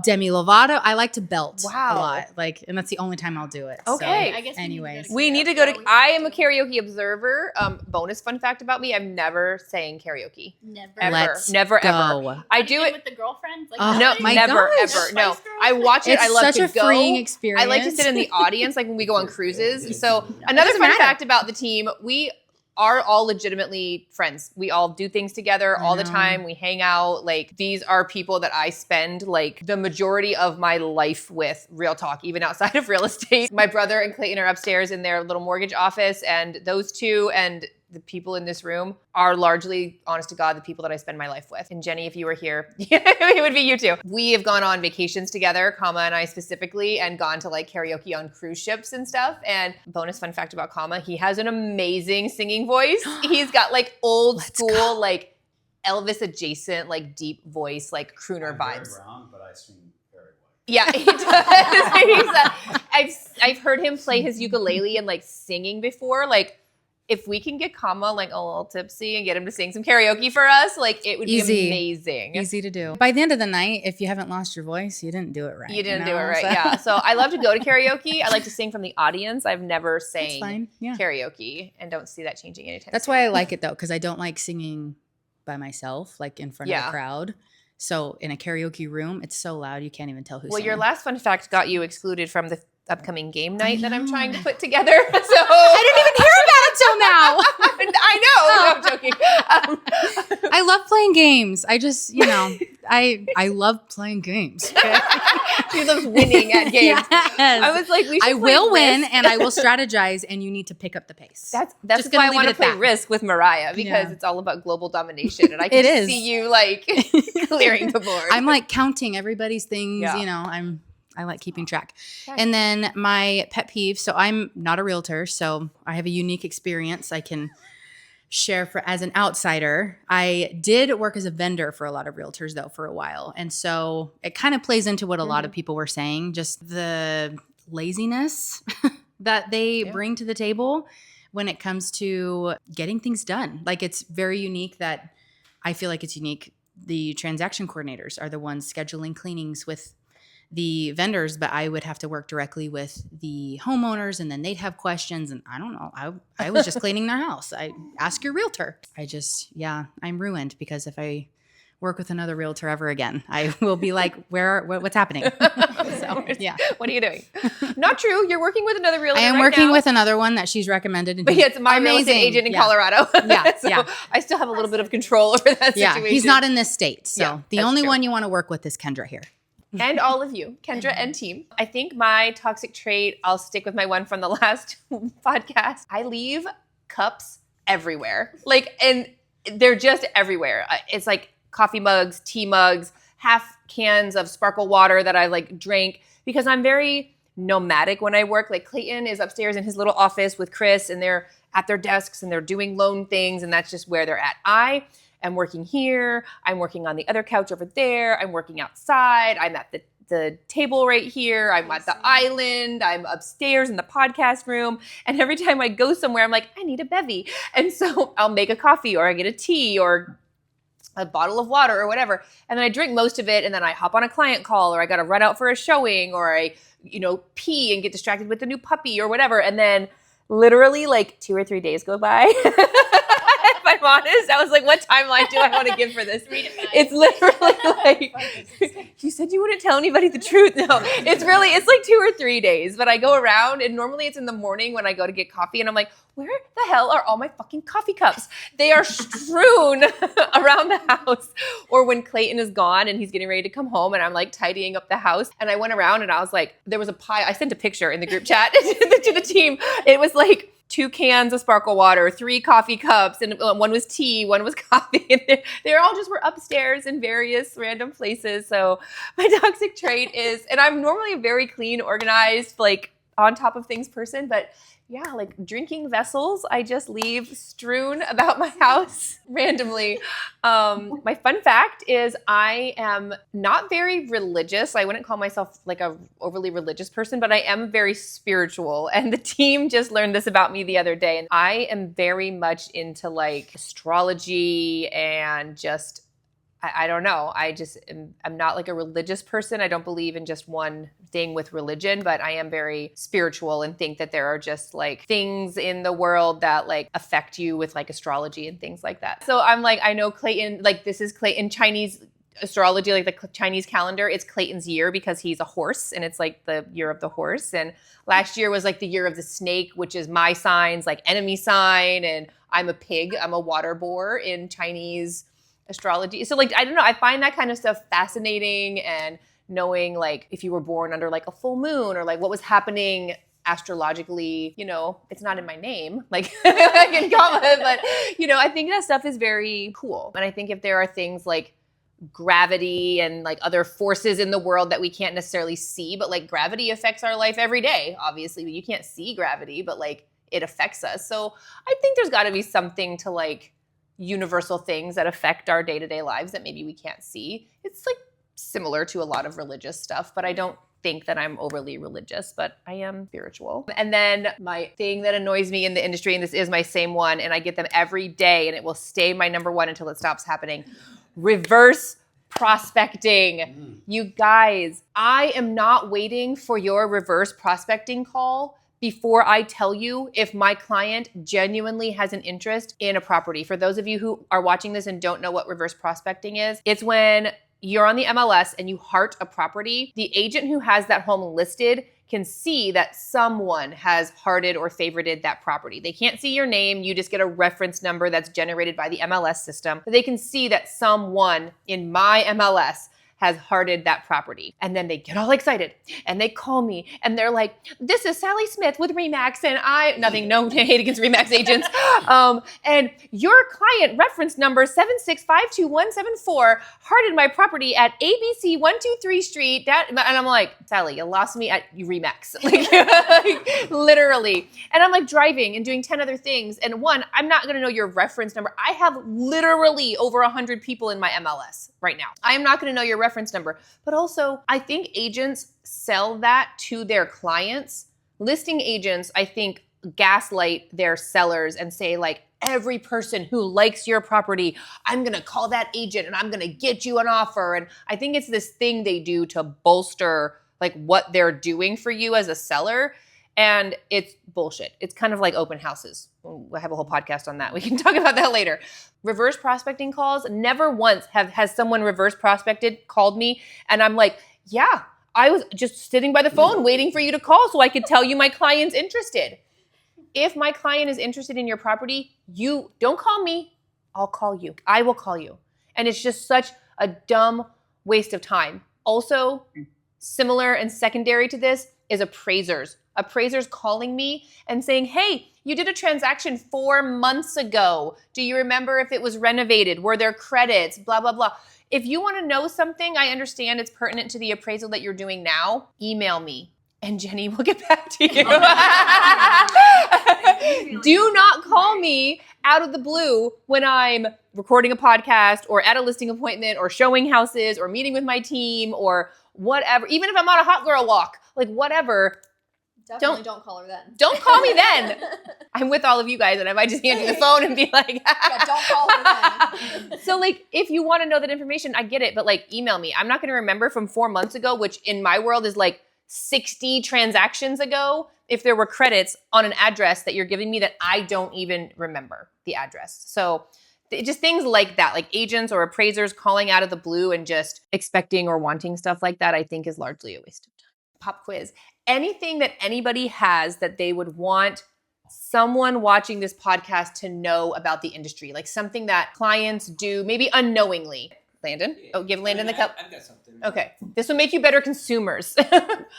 Demi Lovato. I like to belt Wow. a lot, and that's the only time I'll do it. Okay. So, I guess anyways, We need to go to. I am a karaoke observer. Bonus fun fact about me: I've never sang karaoke. Never. Ever. let's Never go. ever. I do it. with the girlfriends. Like, Oh, No, my never, gosh. ever. No, I watch it. It's I love such to a go. freeing experience. I like to sit in the audience, like when we go on cruises. So another doesn't fun matter. fact about the team: we are all legitimately friends. We all do things together all the know. time. We hang out. Like, these are people that I spend like the majority of my life with, real talk, even outside of real estate. My brother and Clayton are upstairs in their little mortgage office, and those two and the people in this room are largely, honest to God, the people that I spend my life with. And Jenny, if you were here, it would be you too. We have gone on vacations together, Kama and I specifically, and gone to like karaoke on cruise ships and stuff. And bonus fun fact about Kama, he has an amazing singing voice. He's got like old school, like Elvis adjacent, like deep voice, like crooner I'm very vibes. brown, but I swing very white. Yeah, he does. I've heard him play his ukulele and like singing before. Like, if we can get Kama like a little tipsy and get him to sing some karaoke for us, like it would be Easy. amazing. Easy to do. By the end of the night, if you haven't lost your voice, you didn't do it right. You didn't do know? it right, So- yeah. So I love to go to karaoke. I like to sing from the audience. I've never That's sang fine. Yeah. karaoke and don't see that changing anytime That's soon. why I like it though, because I don't like singing by myself, like in front of Yeah. a crowd. So in a karaoke room, it's so loud you can't even tell who's Well, singing. your last fun fact got you excluded from the upcoming game night that I'm trying to know. put together. So I didn't even hear about it till now. I know. No, I'm joking. I love playing games. I just, I love playing games. She loves winning at games. Yes. I was like, we should I play will win Risk. and I will strategize, and you need to pick up the pace. That's Just gonna why I leave want it to at play that. Risk with Mariah, because Yeah. it's all about global domination, and I can It is. see you like clearing the board. I'm like counting everybody's things, Yeah. I like keeping track. Okay. And then my pet peeve, so I'm not a realtor, so I have a unique experience I can share as an outsider. I did work as a vendor for a lot of realtors though for a while. And so it kind of plays into what a lot of people were saying, just the laziness that they bring to the table when it comes to getting things done. Like, it's very unique that I feel like it's unique. The transaction coordinators are the ones scheduling cleanings with the vendors, but I would have to work directly with the homeowners, and then they'd have questions. And I don't know. I was just cleaning their house. I ask your realtor. I'm ruined, because if I work with another realtor ever again, I will be like, what's happening? So, yeah. What are you doing? Not true. You're working with another realtor. I am right working now. with another one that she's recommended. And But he's yeah, it's my real estate amazing. agent in Yeah. Colorado. Yeah, So yeah. I still have a little bit of control over that Yeah, situation. he's not in this state. So Yeah, the that's only true. one you want to work with is Kendra here. And all of you, Kendra and team. I think my toxic trait, I'll stick with my one from the last podcast. I leave cups everywhere. And they're just everywhere. It's like coffee mugs, tea mugs, half cans of sparkle water that I drank, because I'm very nomadic when I work. Like, Clayton is upstairs in his little office with Chris, and they're at their desks and they're doing loan things, and that's just where they're at. I am working here. I'm working on the other couch over there. I'm working outside. I'm at the table right here. I'm at the island. I'm upstairs in the podcast room. And every time I go somewhere, I'm like, I need a bevy. And so I'll make a coffee, or I get a tea, or a bottle of water, or whatever. And then I drink most of it, and then I hop on a client call, or I got to run out for a showing, or I, pee and get distracted with the new puppy or whatever. And then literally 2 or 3 days go by. By I'm honest, I was like, what timeline do I want to give for this? It's literally like, you said you wouldn't tell anybody the truth. No, it's like 2 or 3 days, but I go around and normally it's in the morning when I go to get coffee and I'm like, where the hell are all my fucking coffee cups? They are strewn around the house. Or when Clayton is gone and he's getting ready to come home and I'm like tidying up the house. And I went around and I was like, there was a pile. I sent a picture in the group chat to the team. It was like 2 cans of sparkle water, 3 coffee cups, and one was tea, one was coffee. And they all just were upstairs in various random places. So my toxic trait is, and I'm normally a very clean, organized, like on top of things person, but yeah, like drinking vessels, I just leave strewn about my house randomly. My fun fact is I am not very religious. I wouldn't call myself like a overly religious person, but I am very spiritual. And the team just learned this about me the other day. And I am very much into like astrology and just I don't know. I'm not like a religious person. I don't believe in just one thing with religion, but I am very spiritual and think that there are just like things in the world that like affect you with like astrology and things like that. So I'm like, I know Clayton, like this is Clayton Chinese astrology, like the Chinese calendar, it's Clayton's year because he's a horse and it's like the year of the horse. And last year was like the year of the snake, which is my sign's like enemy sign. And I'm a pig. I'm a water boar in Chinese astrology. So like, I don't know, I find that kind of stuff fascinating and knowing like if you were born under like a full moon or like what was happening astrologically, you know, it's not in my name, like in comma, but you know, I think that stuff is very cool. And I think if there are things like gravity and like other forces in the world that we can't necessarily see, but like gravity affects our life every day. Obviously, you can't see gravity, but like it affects us. So I think there's got to be something to like universal things that affect our day-to-day lives that maybe we can't see. It's like similar to a lot of religious stuff, but I don't think that I'm overly religious, but I am spiritual. And then my thing that annoys me in the industry, and this is my same one, and I get them every day, and it will stay my number one until it stops happening. Reverse prospecting. You guys, I am not waiting for your reverse prospecting call before I tell you if my client genuinely has an interest in a property. For those of you who are watching this and don't know what reverse prospecting is, it's when you're on the MLS and you heart a property. The agent who has that home listed can see that someone has hearted or favorited that property. They can't see your name. You just get a reference number that's generated by the MLS system. But they can see that someone in my MLS has hearted that property. And then they get all excited and they call me and they're like, this is Sally Smith with RE/MAX and no hate against RE/MAX agents. And your client reference number 7652174 hearted my property at ABC 123 Street. And I'm like, Sally, you lost me at RE/MAX. Like, literally. And I'm like driving and doing 10 other things. And one, I'm not gonna know your reference number. I have literally over 100 people in my MLS right now. I am not gonna know your reference number. But also, I think agents sell that to their clients. Listing agents, I think, gaslight their sellers and say like, every person who likes your property, I'm gonna call that agent and I'm gonna get you an offer. And I think it's this thing they do to bolster like what they're doing for you as a seller. And it's bullshit. It's kind of like open houses. I have a whole podcast on that. We can talk about that later. Reverse prospecting calls, never once has someone reverse prospected called me and I'm like, yeah, I was just sitting by the phone waiting for you to call so I could tell you my client's interested. If my client is interested in your property, you don't call me, I'll call you. I will call you. And it's just such a dumb waste of time. Also, similar and secondary to this is appraisers. Appraisers calling me and saying, hey, you did a transaction 4 months ago. Do you remember if it was renovated? Were there credits? Blah, blah, blah. If you want to know something, I understand it's pertinent to the appraisal that you're doing now, email me and Jenny will get back to you. Do not call me out of the blue when I'm recording a podcast or at a listing appointment or showing houses or meeting with my team or whatever. Even if I'm on a hot girl walk, like whatever. Definitely don't call her then. Don't call me then. I'm with all of you guys and I might just hand you the phone and be like, yeah, don't call her then. So like, if you want to know that information, I get it, but like email me. I'm not going to remember from 4 months ago, which in my world is like 60 transactions ago, if there were credits on an address that you're giving me that I don't even remember the address. So just things like that, like agents or appraisers calling out of the blue and just expecting or wanting stuff like that, I think is largely a waste of time. Pop quiz. Anything that anybody has that they would want someone watching this podcast to know about the industry, like something that clients do maybe unknowingly. Landon? Oh, give Landon the cup. I've got something. Okay. This will make you better consumers.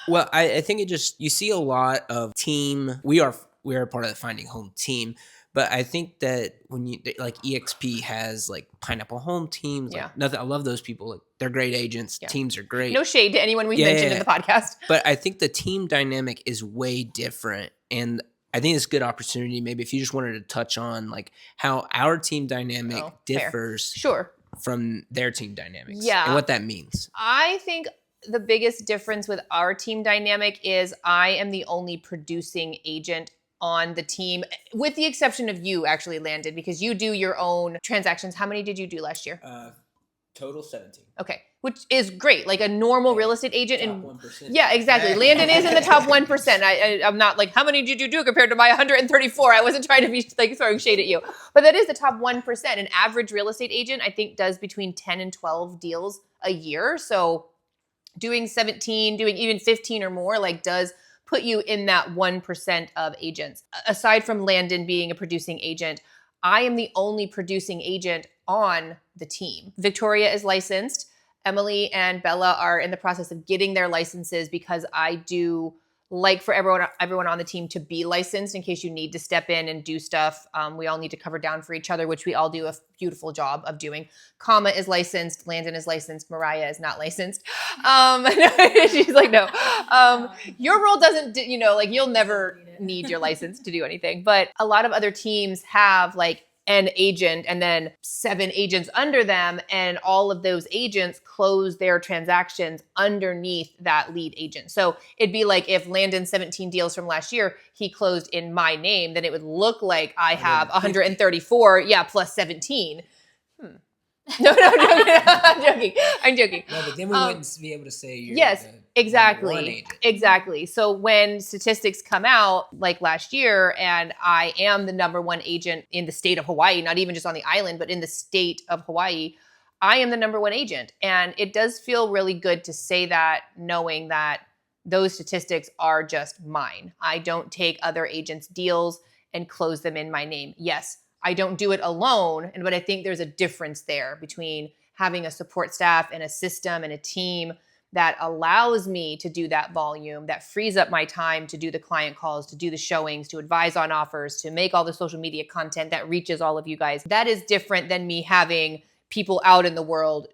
Well, I think you see a lot of team. We are part of the Finding Home team, but I think that when you like EXP has like Pineapple Home teams. Yeah. Like nothing. I love those people. Like, they're great agents. Yeah. Teams are great. No shade to anyone we've mentioned in the podcast. But I think the team dynamic is way different, and I think it's a good opportunity. Maybe if you just wanted to touch on like how our team dynamic differs. Sure. From their team dynamics. Yeah. And what that means. I think the biggest difference with our team dynamic is I am the only producing agent on the team, with the exception of you, actually, Landon, because you do your own transactions. How many did you do last year? Total 17. Okay, which is great. Like a normal real estate agent. Top And 1%. yeah, exactly. Landon is in the top 1%. I'm not like, how many did you do compared to my 134? I wasn't trying to be like throwing shade at you. But that is the top 1%. An average real estate agent, I think, does between 10 and 12 deals a year. So doing 17, doing even 15 or more, like does put you in that 1% of agents. Aside from Landon being a producing agent, I am the only producing agent on the team. Victoria is licensed. Emily and Bella are in the process of getting their licenses because I do like for everyone on the team to be licensed in case you need to step in and do stuff. We all need to cover down for each other, which we all do a beautiful job of doing. Kama is licensed. Landon is licensed. Mariah is not licensed. She's like, no. Your role doesn't, like you'll never need your license to do anything. But a lot of other teams have like an agent and then 7 agents under them, and all of those agents close their transactions underneath that lead agent. So it'd be like if Landon's 17 deals from last year, he closed in my name, then it would look like I have 134, plus 17. No, I'm joking. No, but then we wouldn't be able to say you're yes, the exactly. one agent. Exactly. So when statistics come out like last year and I am the number 1 agent in the state of Hawaii, not even just on the island, but in the state of Hawaii, I am the number 1 agent. And it does feel really good to say that, knowing that those statistics are just mine. I don't take other agents' deals and close them in my name. Yes, I don't do it alone, but I think there's a difference there between having a support staff and a system and a team that allows me to do that volume, that frees up my time to do the client calls, to do the showings, to advise on offers, to make all the social media content that reaches all of you guys. That is different than me having people out in the world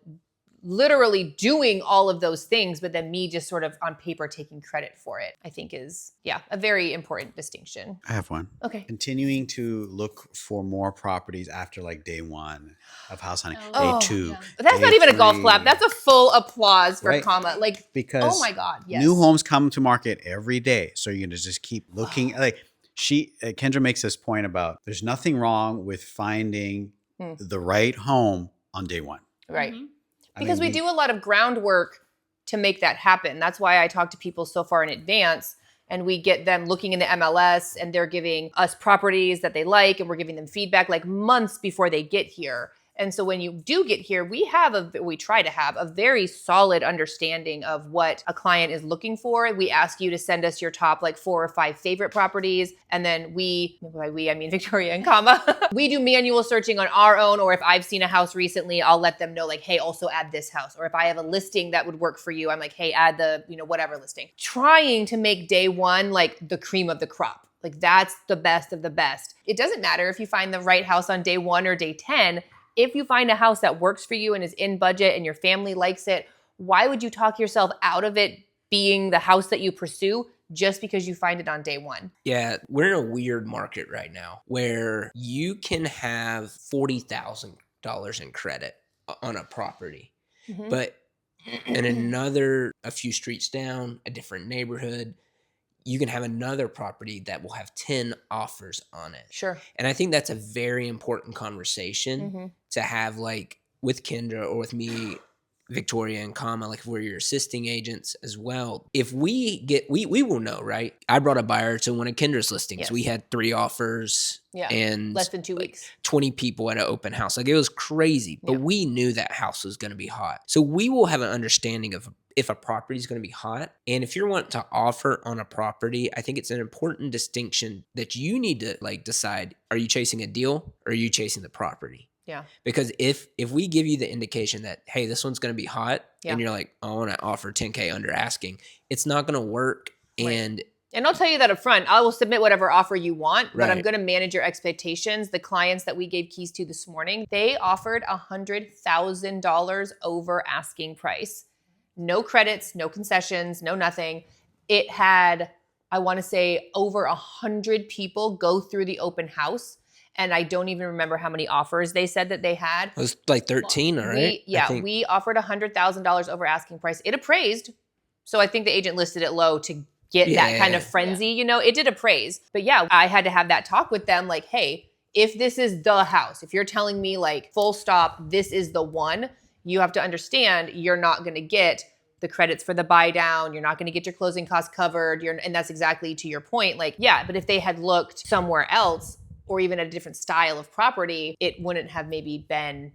literally doing all of those things, but then me just sort of on paper taking credit for it, I think is, a very important distinction. I have one. Okay. Continuing to look for more properties after like day 1 of house hunting, Oh, day 2. yeah. But that's day not even a golf 3. clap. That's a full applause for Right. Kama. Like, Because oh my God, yes. new homes come to market every day. So you're going to just keep looking. Like Kendra makes this point about there's nothing wrong with finding the right home on day 1. Right. Mhm. Because we do a lot of groundwork to make that happen. That's why I talk to people so far in advance, and we get them looking in the MLS and they're giving us properties that they like, and we're giving them feedback like months before they get here. And so when you do get here, we try to have a very solid understanding of what a client is looking for. We ask you to send us your top like 4 or 5 favorite properties. And then by we, I mean Victoria and Kama, we do manual searching on our own. Or if I've seen a house recently, I'll let them know like, hey, also add this house. Or if I have a listing that would work for you, I'm like, hey, add the, whatever listing. Trying to make day 1 like the cream of the crop. Like that's the best of the best. It doesn't matter if you find the right house on day 1 or day 10. If you find a house that works for you and is in budget and your family likes it, why would you talk yourself out of it being the house that you pursue just because you find it on day 1? Yeah, we're in a weird market right now where you can have $40,000 in credit on a property, but in a few streets down, a different neighborhood, you can have another property that will have 10 offers on it. Sure. And I think that's a very important conversation to have like with Kendra or with me Victoria and Kama, like if we're your assisting agents as well, if we get, we will know, right? I brought a buyer to one of Kendra's listings. Yes. We had 3 offers and less than 2 like weeks. 20 people at an open house. Like it was crazy, but Yeah. we knew that house was going to be hot. So we will have an understanding of if a property is going to be hot. And if you're wanting to offer on a property, I think it's an important distinction that you need to like decide, are you chasing a deal or are you chasing the property? Yeah. Because if we give you the indication that, hey, this one's going to be hot, and you're like, I want to offer 10K under asking, it's not going to work. Right. And I'll tell you that up front. I will submit whatever offer you want, but I'm Right. going to manage your expectations. The clients that we gave keys to this morning, they offered $100,000 over asking price. No credits, no concessions, no nothing. It had, I want to say, over 100 people go through the open house. And I don't even remember how many offers they said that they had. It was like 13, all right? We offered $100,000 over asking price. It appraised. So I think the agent listed it low to get that kind of frenzy, you know, it did appraise. But yeah, I had to have that talk with them like, hey, if this is the house, if you're telling me like full stop, this is the one, you have to understand you're not going to get the credits for the buy down. You're not going to get your closing costs covered. And that's exactly to your point. Like, yeah, but if they had looked somewhere else or even at a different style of property, it wouldn't have maybe been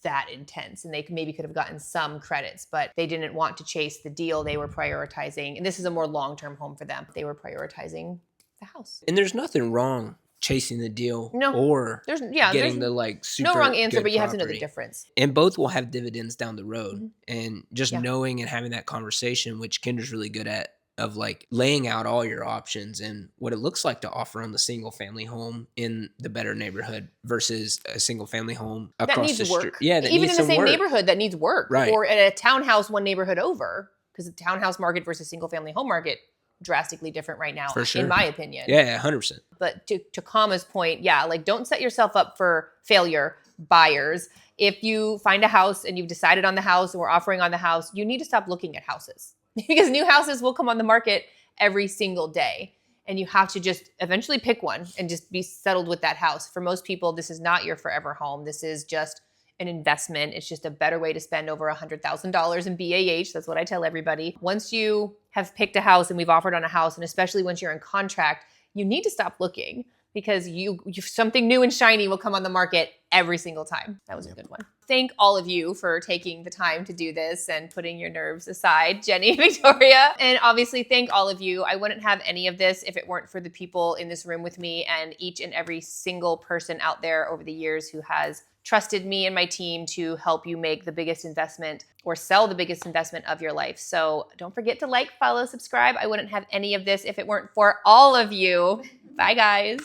that intense, and they maybe could have gotten some credits, but they didn't want to chase the deal. They were prioritizing, and this is a more long-term home for them. They were prioritizing the house. And there's nothing wrong chasing the deal or there's getting the like super no wrong answer, good but you have to know property. the difference. And both will have dividends down the road. And just Yeah. knowing and having that conversation, which Kendra's really good at, of like laying out all your options and what it looks like to offer on the single family home in the better neighborhood versus a single family home across That needs the street. work. Yeah, that even needs in the some same work. neighborhood that needs work, Right. or at a townhouse one neighborhood over, because the townhouse market versus single family home market drastically different right now, For sure. in my opinion. Yeah, 100%. But to Kama's point, yeah, like don't set yourself up for failure, buyers. If you find a house and you've decided on the house and we're offering on the house, you need to stop looking at houses because new houses will come on the market every single day. And you have to just eventually pick one and just be settled with that house. For most people, this is not your forever home. This is just an investment. It's just a better way to spend over $100,000 in BAH. That's what I tell everybody. Once you have picked a house and we've offered on a house, and especially once you're in contract, you need to stop looking because you something new and shiny will come on the market every single time. That was a good one. Thank all of you for taking the time to do this and putting your nerves aside, Jenny, Victoria, and obviously thank all of you. I wouldn't have any of this if it weren't for the people in this room with me and each and every single person out there over the years who has trusted me and my team to help you make the biggest investment or sell the biggest investment of your life. So don't forget to like, follow, subscribe. I wouldn't have any of this if it weren't for all of you. Bye, guys.